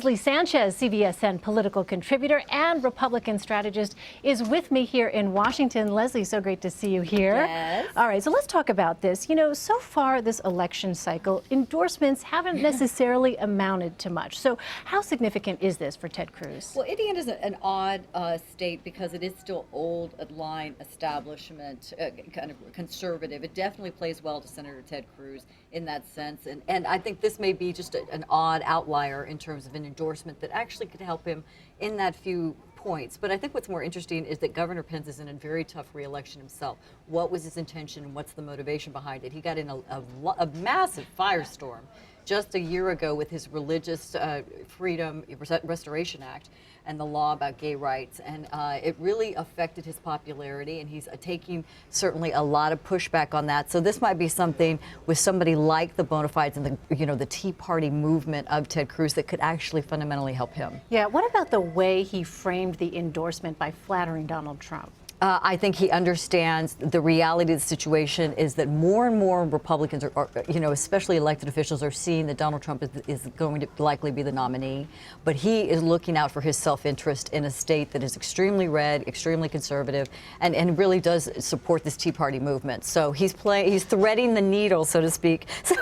Leslie Sanchez, CBSN political contributor and Republican strategist, is with me here in Washington. Leslie, so great to see you here. Yes. All right, so let's talk about this. You know, so far this election cycle, endorsements haven't necessarily amounted to much. So how significant is this for Ted Cruz? Well, Indiana is an odd state because it is still old line establishment, kind of conservative. It definitely plays well to Senator Ted Cruz in that sense. And I think this may be just an odd outlier in terms of an endorsement that actually could help him in that few points. But I think what's more interesting is that Governor Pence is in a very tough re-election himself. What was his intention and what's the motivation behind it? He got in a massive firestorm just a year ago with his Religious Freedom Restoration Act and the law about gay rights, and it really affected his popularity, and he's taking certainly a lot of pushback on that. So this might be something with somebody like the bona fides and the Tea Party movement of Ted Cruz that could actually fundamentally help him. Yeah, what about the way he framed the endorsement by flattering Donald Trump? I think he understands the reality of the situation is that more and more Republicans are especially elected officials are seeing that Donald Trump is going to likely be the nominee. But he is looking out for his self-interest in a state that is extremely red, extremely conservative, and really does support this Tea Party movement. So he's threading the needle, so to speak, so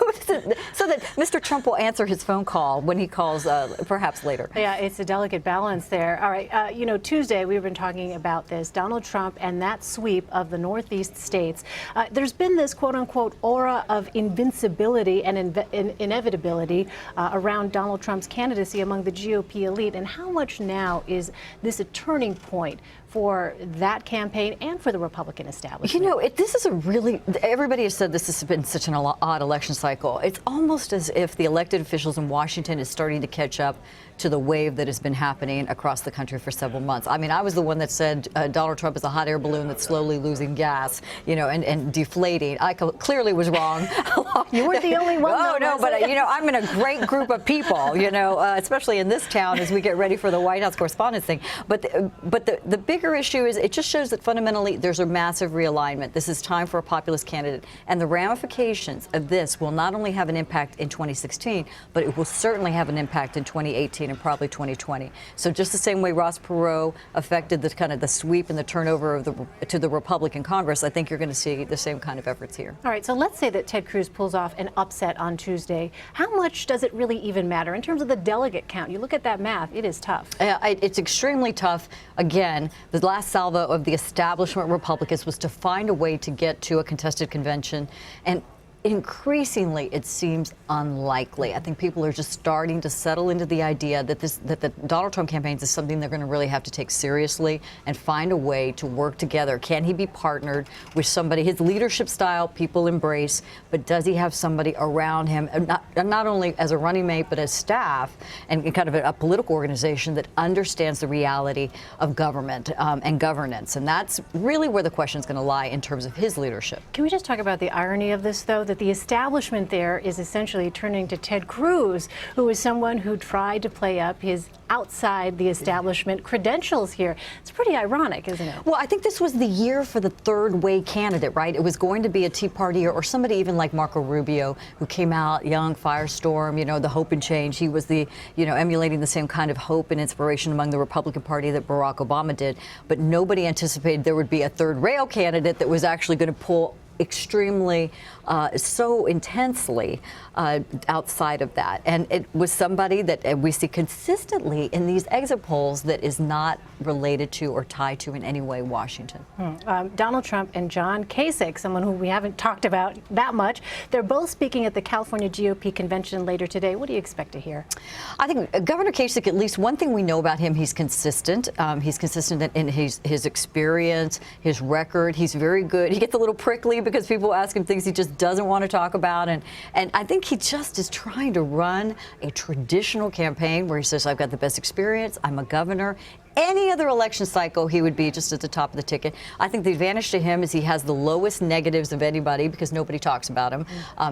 that Mr. Trump will answer his phone call when he calls perhaps later. Yeah, it's a delicate balance there. All right, Tuesday we've been talking about this. Donald Trump and that sweep of the Northeast states. There's been this quote-unquote aura of invincibility and inevitability around Donald Trump's candidacy among the GOP elite. And how much now is this a turning point for that campaign and for the Republican establishment? You know, this is everybody has said this has been such an odd election cycle. It's almost as if the elected officials in Washington is starting to catch up to the wave that has been happening across the country for several months. I mean, I was the one that said Donald Trump is a hot air balloon that's slowly losing gas, and deflating. I clearly was wrong. You weren't the only one. Oh, no, but I'm in a great group of people, especially in this town as we get ready for the White House Correspondents' thing. But the bigger issue is it just shows that fundamentally there's a massive realignment. This is time for a populist candidate, and the ramifications of this will not only have an impact in 2016, but it will certainly have an impact in 2018 and probably 2020. So just the same way Ross Perot affected the sweep and the turnover to the Republican Congress, I think you're going to see the same kind of efforts here. All right, so let's say that Ted Cruz pulls off an upset on Tuesday. How much does it really even matter in terms of the delegate count? You look at that math, it is tough. It's extremely tough. Again, the last salvo of the establishment Republicans was to find a way to get to a contested convention, and increasingly, it seems unlikely. I think people are just starting to settle into the idea that the Donald Trump campaigns is something they're going to really have to take seriously and find a way to work together. Can he be partnered with somebody? His leadership style, people embrace, but does he have somebody around him, not only as a running mate, but as staff and kind of a political organization that understands the reality of government and governance? And that's really where the question is going to lie in terms of his leadership. Can we just talk about the irony of this, though? That the establishment there is essentially turning to Ted Cruz, who is someone who tried to play up his outside the establishment credentials here. It's pretty ironic, isn't it? Well, I think this was the year for the third way candidate, right? It was going to be a Tea Party or somebody even like Marco Rubio, who came out young, firestorm, the hope and change. He was emulating the same kind of hope and inspiration among the Republican Party that Barack Obama did. But nobody anticipated there would be a third rail candidate that was actually going to pull extremely so intensely outside of that. And it was somebody that we see consistently in these exit polls that is not related to or tied to in any way Washington. Donald Trump and John Kasich, someone who we haven't talked about that much, they're both speaking at the California GOP convention later today. What do you expect to hear? I think Governor Kasich, at least one thing we know about him, he's consistent. He's consistent in his experience, his record. He's very good. He gets a little prickly because people ask him things he just doesn't want to talk about. And I think he just is trying to run a traditional campaign where he says, I've got the best experience, I'm a governor. Any other election cycle, he would be just at the top of the ticket. I think the advantage to him is he has the lowest negatives of anybody because nobody talks about him,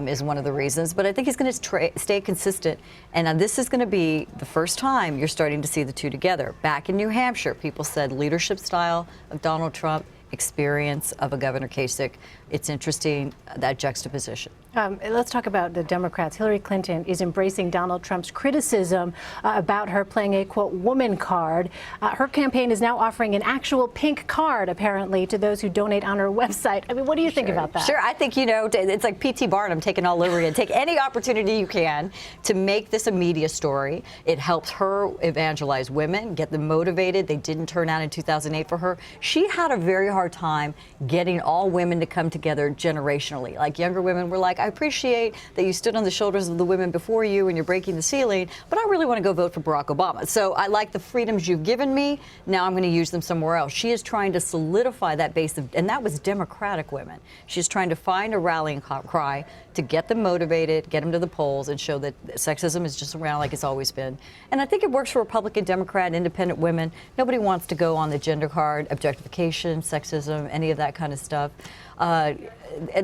is one of the reasons. But I think he's going to stay consistent. And this is going to be the first time you're starting to see the two together. Back in New Hampshire, people said leadership style of Donald Trump, experience of a Governor Kasich. It's interesting, that juxtaposition. Let's talk about the Democrats. Hillary Clinton is embracing Donald Trump's criticism about her playing a, quote, woman card. Her campaign is now offering an actual pink card, apparently, to those who donate on her website. I mean, what do you think about that? Sure, I think, it's like P.T. Barnum taking all over you. Take any opportunity you can to make this a media story. It helps her evangelize women, get them motivated. They didn't turn out in 2008 for her. She had a very hard time getting all women to come together generationally. Like, younger women were like, I appreciate that you stood on the shoulders of the women before you and you're breaking the ceiling, but I really want to go vote for Barack Obama. So I like the freedoms you've given me. Now I'm going to use them somewhere else. She is trying to solidify that base of, and that was Democratic women. She's trying to find a rallying cry to get them motivated, get them to the polls, and show that sexism is just around like it's always been. And I think it works for Republican, Democrat, independent women. Nobody wants to go on the gender card, objectification, sexism, any of that kind of stuff.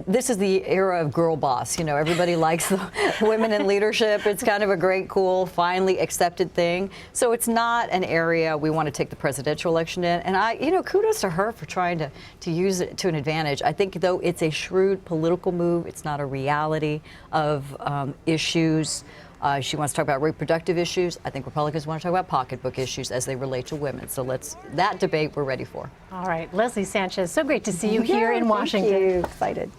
This is the era of girl boss. Everybody likes the women in leadership. It's kind of a great, cool, finally accepted thing. So it's not an area we want to take the presidential election in. And kudos to her for trying to use it to an advantage. I think, though, it's a shrewd political move. It's not a reality of issues. She wants to talk about reproductive issues. I think Republicans want to talk about pocketbook issues as they relate to women. So that debate we're ready for. All right. Leslie Sanchez, so great to see you here in Washington. Thank you. Excited.